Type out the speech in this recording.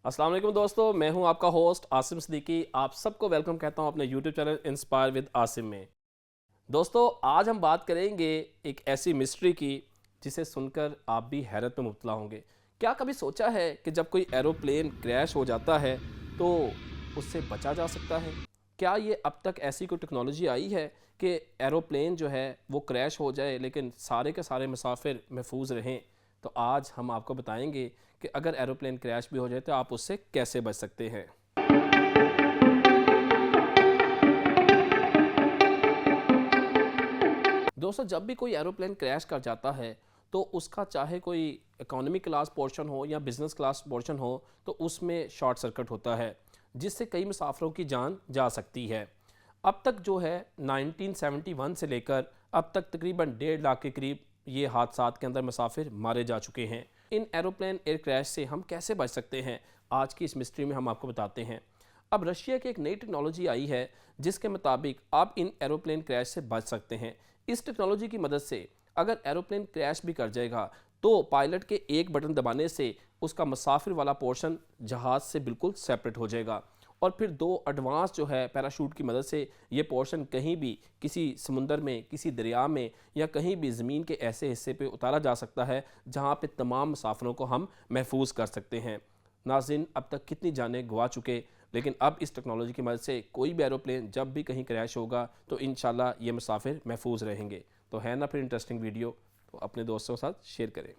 अस्सलाम वालेकुम दोस्तों, मैं हूं आपका होस्ट आसिम सिद्दीकी। आप सबको वेलकम कहता हूं अपने YouTube channel inspire with Asim में। दोस्तों, आज हम बात करेंगे एक ऐसी मिस्ट्री की जिसे सुनकर आप भी हैरत में मुब्तला होंगे। क्या कभी सोचा है कि जब कोई एरोप्लेन क्रैश हो जाता है तो उससे बचा जा सकता है? क्या ये अब तक ऐसी कोई टेक्नोलॉजी आई है कि एरोप्लेन जो है वो क्रैश हो जाए लेकिन सारे के सारे मुसाफिर महफूज रहें? तो आज हम आपको बताएंगे कि अगर एरोप्लेन क्रैश भी हो जाए तो आप उससे कैसे बच सकते हैं। दोस्तों, जब भी कोई एरोप्लेन क्रैश कर जाता है तो उसका चाहे कोई इकोनॉमी क्लास पोर्शन हो या बिज़नेस क्लास पोर्शन हो तो उसमें शॉर्ट सर्किट होता है जिससे कई मुसाफिरों की जान जा सकती है। अब तक जो है 1971 से लेकर अब तक तकरीबन 1.5 लाख के करीब ये हादसात के अंदर मुसाफिर मारे जा चुके हैं। इन एरोप्लेन एयर क्रैश से हम कैसे बच सकते हैं, आज की इस मिस्ट्री में हम आपको बताते हैं। अब रशिया की एक नई टेक्नोलॉजी आई है जिसके मुताबिक आप इन एरोप्लेन क्रैश से बच सकते हैं। इस टेक्नोलॉजी की मदद से अगर एरोप्लेन क्रैश भी कर जाएगा तो पायलट के एक बटन दबाने से उसका मुसाफिर वाला पोर्शन जहाज़ से बिल्कुल सेपरेट हो जाएगा और फिर दो एडवांस जो है पैराशूट की मदद से ये पोर्शन कहीं भी किसी समुंदर में, किसी दरिया में या कहीं भी ज़मीन के ऐसे हिस्से पे उतारा जा सकता है जहाँ पे तमाम मुसाफिरों को हम महफूज कर सकते हैं। नाज़रीन, अब तक कितनी जानें गंवा चुके, लेकिन अब इस टेक्नोलॉजी की मदद से कोई भी एरोप्लेन जब भी कहीं क्रैश होगा तो इंशाल्लाह ये मुसाफिर महफूज रहेंगे। तो है ना फिर इंटरेस्टिंग वीडियो, तो अपने दोस्तों के साथ शेयर करें।